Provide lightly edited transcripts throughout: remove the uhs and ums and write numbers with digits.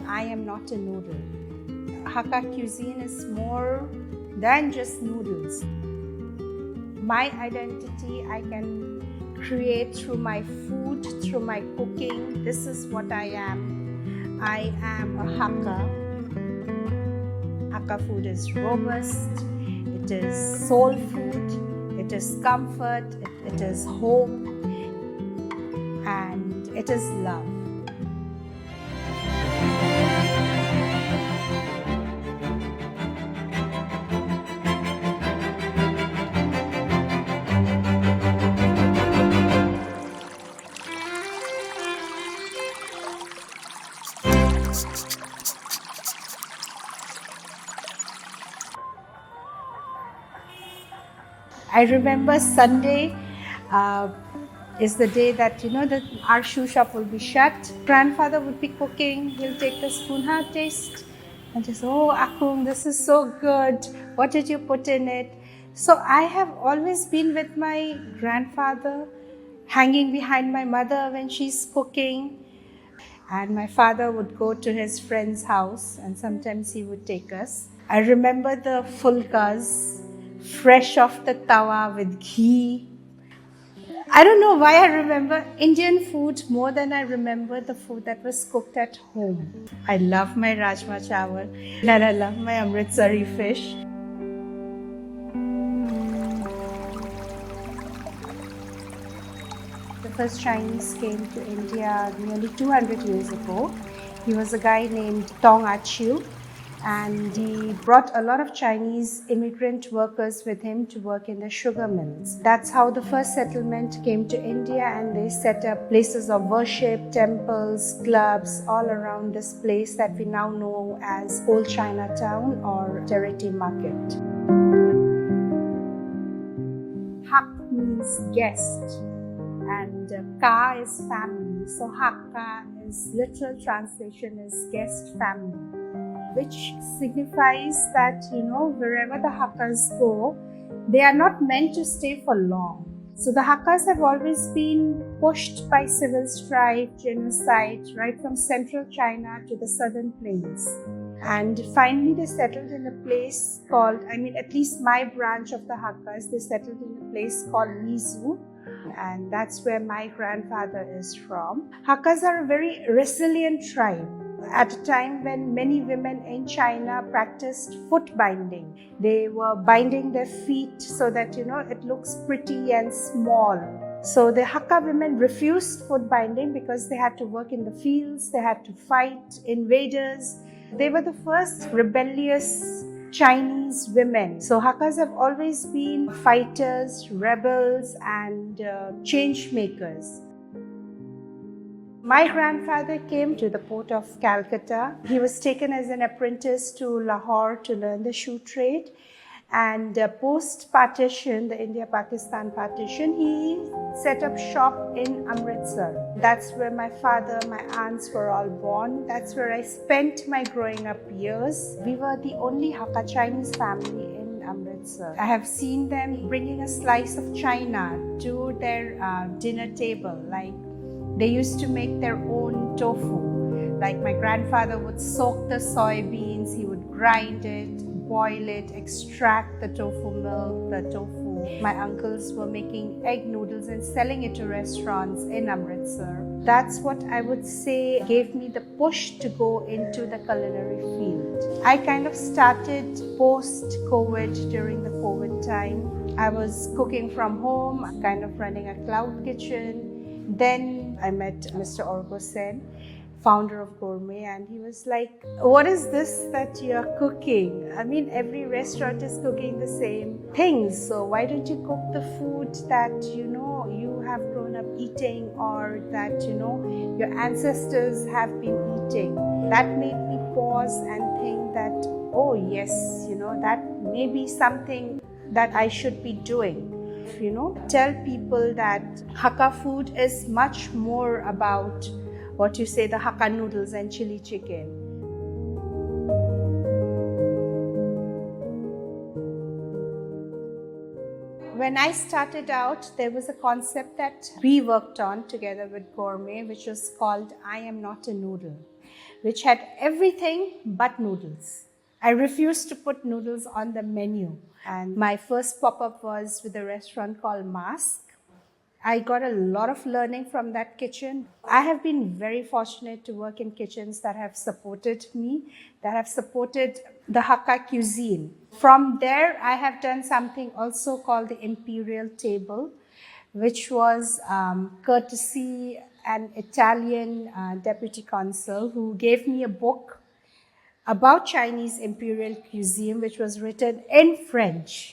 I am not a noodle. Hakka cuisine is more than just noodles. My identity I can create through my food, through my cooking. This is what I am. I am a Hakka. Hakka food is robust, it is soul food, it is comfort, it is hope, and it is love. I remember Sunday is the day that that our shoe shop will be shut. Grandfather would be cooking. He'll take the spoon, taste, and just Akung, this is so good. What did you put in it? So I have always been with my grandfather, hanging behind my mother when she's cooking. And my father would go to his friend's house and sometimes he would take us. I remember the fulkas, fresh off the tawa with ghee. I don't know why I remember Indian food more than I remember the food that was cooked at home. I love my rajma chawal and I love my Amritsari fish. The first Chinese came to India nearly 200 years ago. He was a guy named Tong Achiu, and he brought a lot of Chinese immigrant workers with him to work in the sugar mills. That's how the first settlement came to India, and they set up places of worship, temples, clubs all around this place that we now know as Old Chinatown or Curating Market. Hak means guest, and Ka is family. So Hakka is literal translation is guest family, which signifies that wherever the Hakkas go, they are not meant to stay for long. So the Hakkas have always been pushed by civil strife, genocide, right from central China to the southern plains. And finally they settled in a place called, at least my branch of the Hakkas, they settled in a place called Mizu. And that's where my grandfather is from. Hakkas are a very resilient tribe. At a time when many women in China practiced foot binding. They were binding their feet so that it looks pretty and small. So the Hakka women refused foot binding because they had to work in the fields, they had to fight invaders. They were the first rebellious Chinese women. So Hakkas have always been fighters, rebels, and change makers. My grandfather came to the port of Calcutta. He was taken as an apprentice to Lahore to learn the shoe trade. And post-partition, the India-Pakistan partition, he set up shop in Amritsar. That's where my father, my aunts were all born. That's where I spent my growing up years. We were the only Hakka Chinese family in Amritsar. I have seen them bringing a slice of china to their dinner table. Like they used to make their own tofu. Like my grandfather would soak the soybeans, he would grind it, boil it, extract the tofu milk, the tofu. My uncles were making egg noodles and selling it to restaurants in Amritsar. That's what I would say gave me the push to go into the culinary field. I kind of started post-COVID, during the COVID time. I was cooking from home, kind of running a cloud kitchen. Then I met Mr. Orgo Sen, founder of Gourmet, and he was like, what is this that you're cooking? Every restaurant is cooking the same things, so why don't you cook the food that you have grown up eating, or that your ancestors have been eating? That made me pause and think that, oh yes, that may be something that I should be doing. Tell people that Hakka food is much more about the Hakka noodles and chili chicken. When I started out, there was a concept that we worked on together with Gourmet, which was called I Am Not a Noodle, which had everything but noodles. I refused to put noodles on the menu. And my first pop-up was with a restaurant called Mask. I got a lot of learning from that kitchen. I have been very fortunate to work in kitchens that have supported me, that have supported the Hakka cuisine. From there, I have done something also called the Imperial Table, which was courtesy an Italian deputy consul who gave me a book about Chinese imperial cuisine, which was written in French.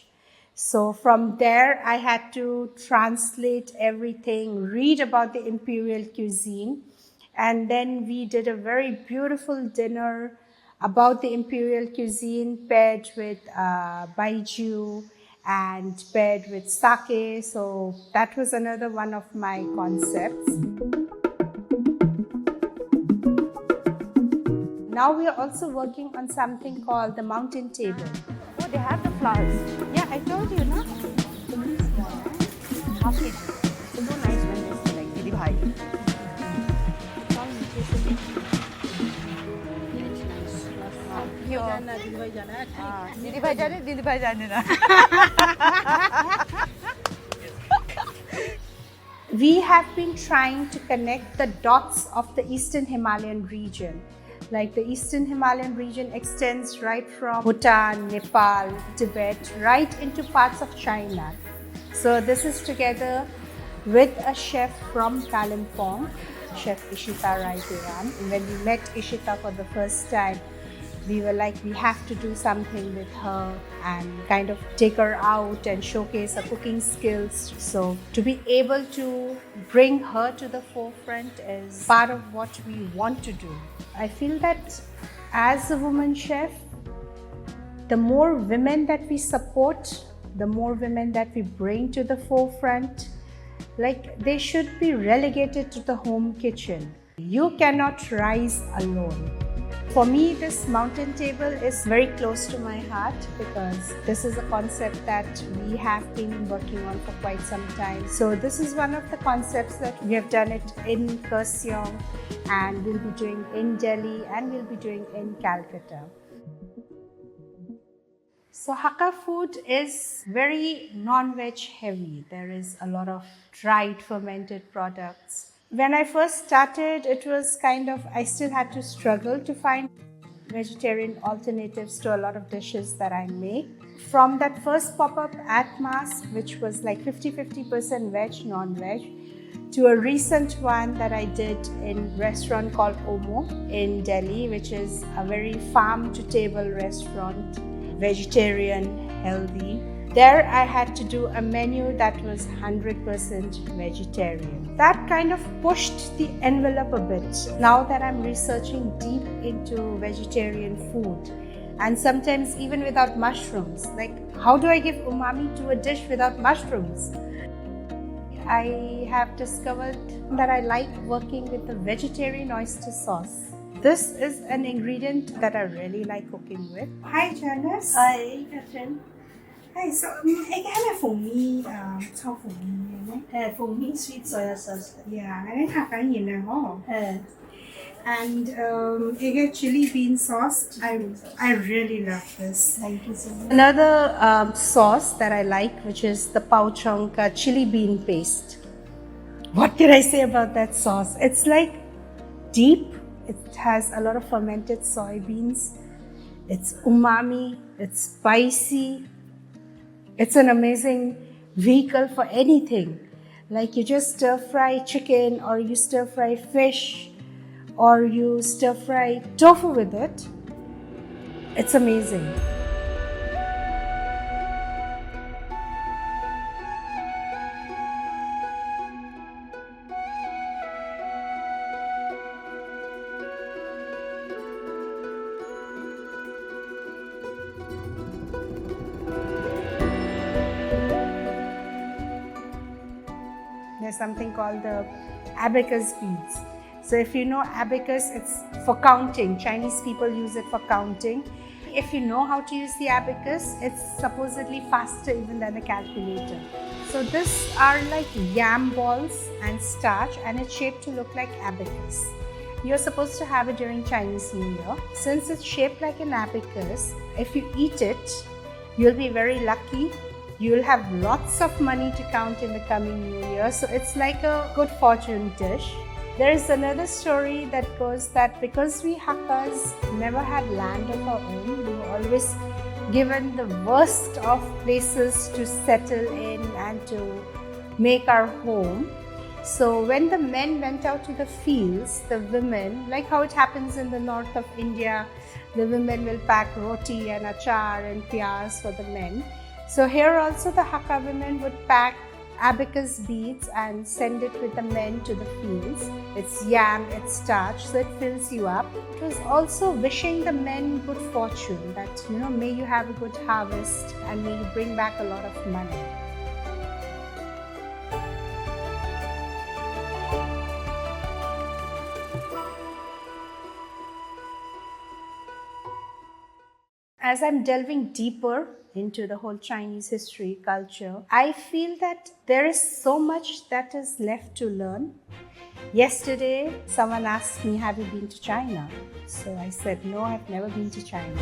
So from there, I had to translate everything, read about the imperial cuisine, and then we did a very beautiful dinner about the imperial cuisine paired with baiju and paired with sake. So that was another one of my concepts. Now we are also working on something called the mountain table. Oh, they have the flowers. Yeah, I told you, no? Half kg. So nice when it's like Didi Bhai. Didi Bhai jane, Didi Bhai jane na. We have been trying to connect the dots of the Eastern Himalayan region. Like the Eastern Himalayan region extends right from Bhutan, Nepal, Tibet, right into parts of China. So this is together with a chef from Kalimpong, Chef Ishita Raiteran. And when we met Ishita for the first time, we were like, we have to do something with her and kind of take her out and showcase her cooking skills. So to be able to bring her to the forefront is part of what we want to do. I feel that as a woman chef, the more women that we support, the more women that we bring to the forefront, like they should be relegated to the home kitchen. You cannot rise alone. For me, this mountain table is very close to my heart because this is a concept that we have been working on for quite some time. So this is one of the concepts that we have done it in Kurseong, and we'll be doing in Delhi, and we'll be doing in Calcutta. So Hakka food is very non-veg heavy. There is a lot of dried fermented products. When I first started, it was kind of, I still had to struggle to find vegetarian alternatives to a lot of dishes that I make. From that first pop-up at Mask, which was like 50-50% veg, non-veg, to a recent one that I did in a restaurant called Omo in Delhi, which is a very farm-to-table restaurant, vegetarian, healthy. There I had to do a menu that was 100% vegetarian. That kind of pushed the envelope a bit. Now that I'm researching deep into vegetarian food, and sometimes even without mushrooms, like how do I give umami to a dish without mushrooms? I have discovered that I like working with the vegetarian oyster sauce. This is an ingredient that I really like cooking with. Hi Janice. Hi, Katherine. Hi, so I have for me, for me, for me sweet soya sauce. Yeah, I have a and chili bean sauce. I really love this. Thank you so much. Another sauce that I like, which is the Pao Chong ka chili bean paste. What can I say about that sauce? It's like deep. It has a lot of fermented soybeans. It's umami. It's spicy. It's an amazing vehicle for anything. Like you just stir fry chicken, or you stir fry fish, or you stir fry tofu with it. It's amazing. There's something called the Abacus beads. So if you know Abacus, it's for counting. Chinese people use it for counting. if you know how to use the abacus, it's supposedly faster even than a calculator. So these are like yam balls and starch, and it's shaped to look like abacus. You're supposed to have it during Chinese New Year. Since it's shaped like an abacus, if you eat it, you'll be very lucky. You'll have lots of money to count in the coming New Year. So it's like a good fortune dish. There is another story that goes that because we Hakkas never had land of our own, we were always given the worst of places to settle in and to make our home. So when the men went out to the fields, the women, like how it happens in the north of India, the women will pack roti and achar and piyaz for the men. So here also the Hakka women would pack abacus beads and send it with the men to the fields. It's yam, it's starch, so it fills you up. It was also wishing the men good fortune, that may you have a good harvest and may you bring back a lot of money. As I'm delving deeper into the whole Chinese history, culture, I feel that there is so much that is left to learn. Yesterday, someone asked me, have you been to China? So I said, no, I've never been to China.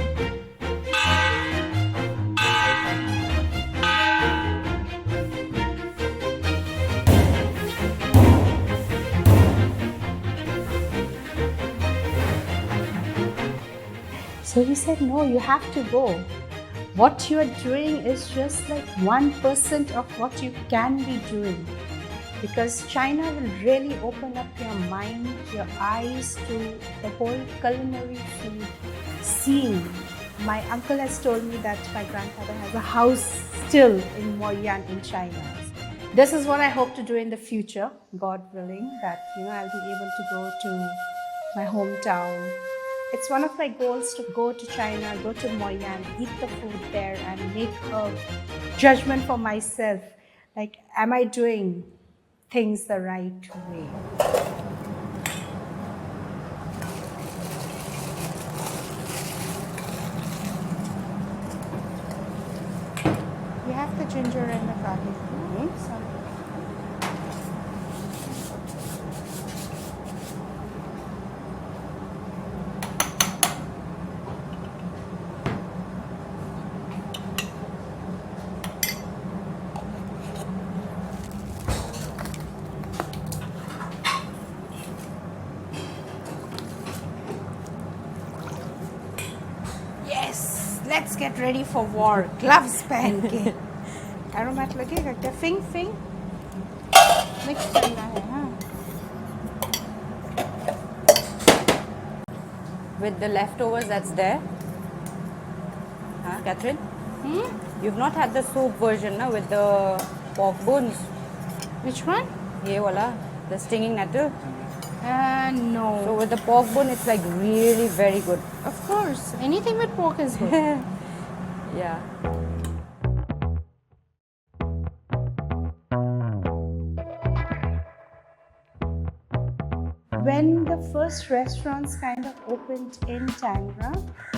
So he said, no, you have to go. What you are doing is just like 1% of what you can be doing. Because China will really open up your mind, your eyes to the whole culinary food scene. My uncle has told me that my grandfather has a house still in Moyan in China. This is what I hope to do in the future, God willing, that I'll be able to go to my hometown. It's one of my goals to go to China, go to Moyan, eat the food there and make a judgment for myself. Like, am I doing things the right way? You have the ginger and the garlic. Sorry. Let's get ready for war. Gloves पहन के aromat लगेगा क्या? Fing mix करना है, हाँ? With the leftovers that's there. Huh, Catherine? You've not had the soup version, na, with the pork bones. Which one? Ye wala, the stinging nettle. No. So with the pork bone, it's like really very good. Of course, anything with pork is good. Yeah. When the first restaurants kind of opened in Tangra,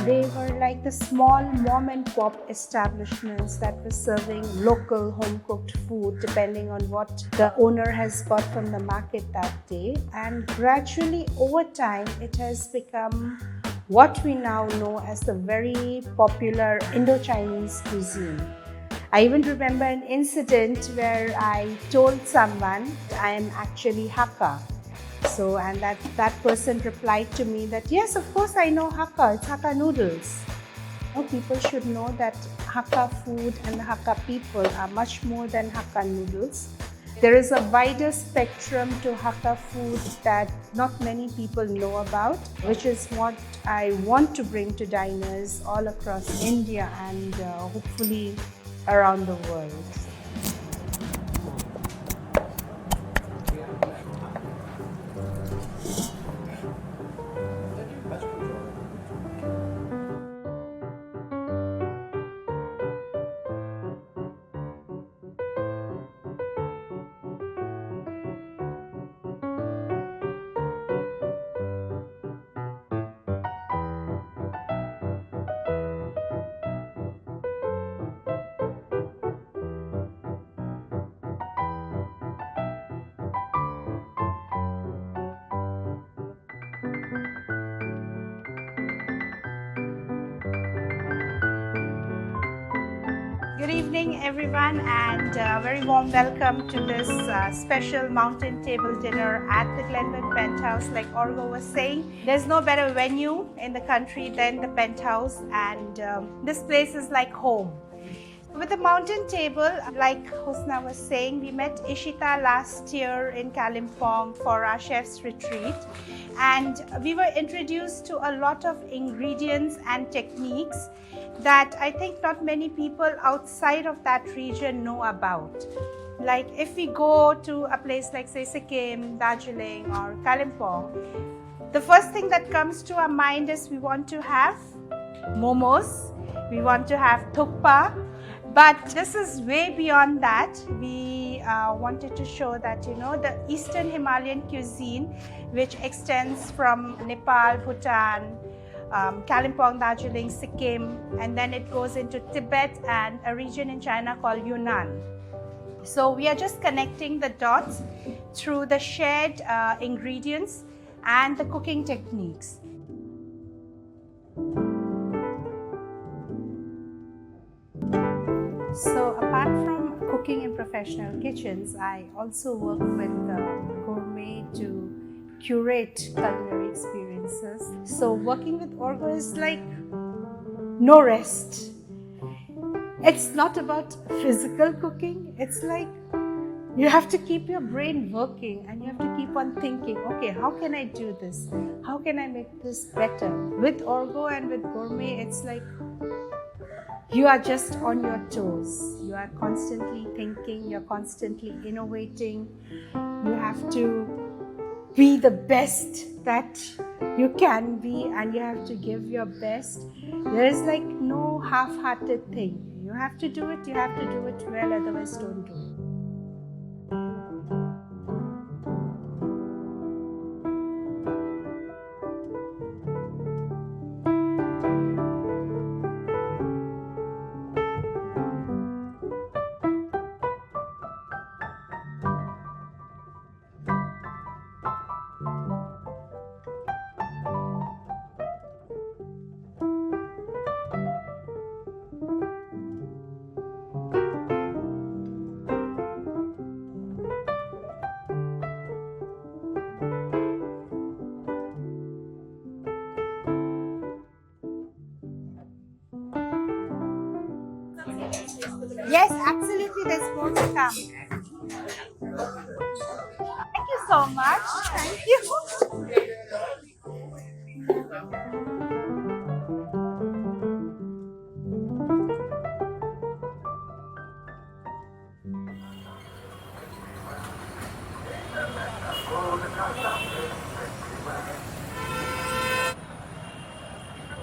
they were like the small mom and pop establishments that were serving local home-cooked food depending on what the owner has got from the market that day. And gradually over time, it has become what we now know as the very popular Indo-Chinese cuisine. I even remember an incident where I told someone I am actually Hakka. So, and that person replied to me that, yes, of course I know Hakka, it's Hakka noodles. People should know that Hakka food and the Hakka people are much more than Hakka noodles. There is a wider spectrum to Hakka food that not many people know about, which is what I want to bring to diners all across India and hopefully around the world. evening, everyone, and a very warm welcome to this special mountain table dinner at the Glenwood Penthouse. Like Orgo was saying, there's no better venue in the country than the Penthouse, and this place is like home. With the mountain table, like Husna was saying, we met Ishita last year in Kalimpong for our chef's retreat, and we were introduced to a lot of ingredients and techniques that I think not many people outside of that region know about. Like if we go to a place like say Sikkim, Darjeeling or Kalimpong, the first thing that comes to our mind is we want to have momos, we want to have thukpa. But this is way beyond that. We wanted to show that, the Eastern Himalayan cuisine, which extends from Nepal, Bhutan, Kalimpong, Darjeeling, Sikkim, and then it goes into Tibet and a region in China called Yunnan. So we are just connecting the dots through the shared ingredients and the cooking techniques. So apart from cooking in professional kitchens, I also work with gourmet to curate culinary experiences. So working with Orgo is like no rest. It's not about physical cooking. It's like you have to keep your brain working and you have to keep on thinking, okay, how can I do this? How can I make this better? With Orgo and with gourmet, it's like you are just on your toes. You are constantly thinking, you're constantly innovating. You have to be the best that you can be and you have to give your best. There is like no half-hearted thing. You have to do it well, otherwise don't do it. Yes, absolutely. There's more to come. Thank you so much. Thank you.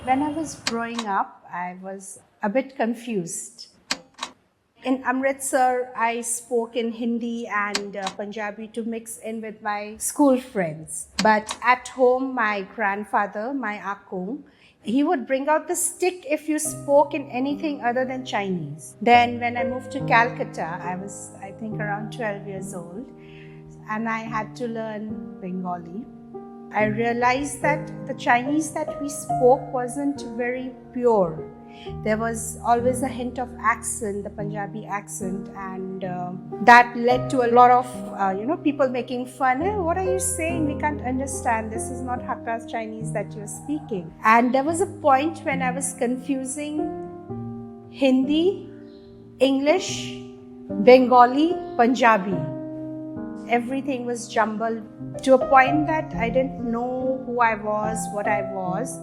When I was growing up, I was a bit confused. In Amritsar, I spoke in Hindi and Punjabi to mix in with my school friends. But at home, my grandfather, my akung, he would bring out the stick if you spoke in anything other than Chinese. Then when I moved to Calcutta, I was, I think, around 12 years old, and I had to learn Bengali. I realized that the Chinese that we spoke wasn't very pure. There was always a hint of accent, the Punjabi accent, and that led to a lot of people making fun. Hey, what are you saying? We can't understand. This is not Hakka's Chinese that you're speaking. And there was a point when I was confusing Hindi, English, Bengali, Punjabi. Everything was jumbled to a point that I didn't know who I was, what I was.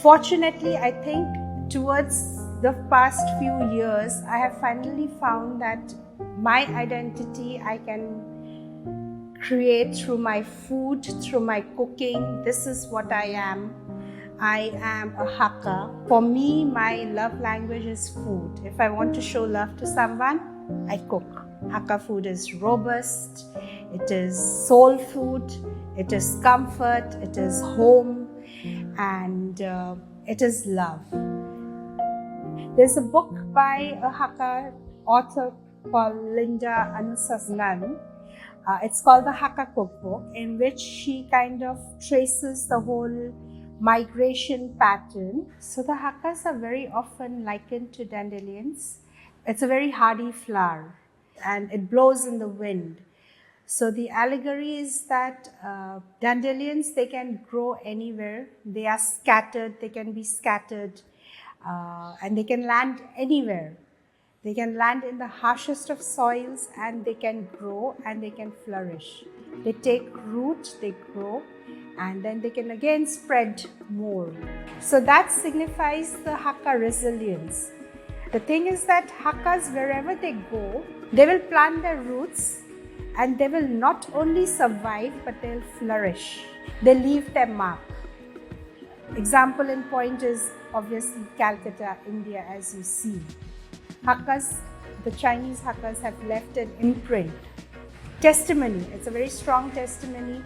Fortunately, I think towards the past few years, I have finally found that my identity I can create through my food, through my cooking. This is what I am. I am a Hakka. For me, my love language is food. If I want to show love to someone, I cook. Hakka food is robust, it is soul food, it is comfort, it is home, and it is love. There's a book by a Hakka author called Linda Anusasan. It's called the Hakka Cookbook, in which she kind of traces the whole migration pattern. So the Hakkas are very often likened to dandelions. It's a very hardy flower and it blows in the wind. So the allegory is that dandelions, they can grow anywhere. They are scattered, they can be scattered, and they can land anywhere. They can land in the harshest of soils and they can grow and they can flourish. They take root, they grow, and then they can again spread more. So that signifies the Hakka resilience. The thing is that Hakkas, wherever they go, they will plant their roots and they will not only survive but they'll flourish. They leave their mark. Example in point is obviously Calcutta, India, as you see. Hakkas, the Chinese Hakkas have left an imprint. Testimony, it's a very strong testimony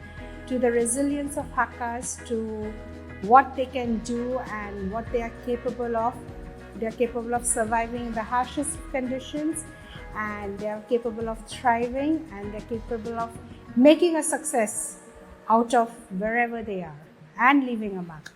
to the resilience of Hakkas, to what they can do and what they are capable of. They are capable of surviving in the harshest conditions, and they are capable of thriving, and they are capable of making a success out of wherever they are and leaving a mark.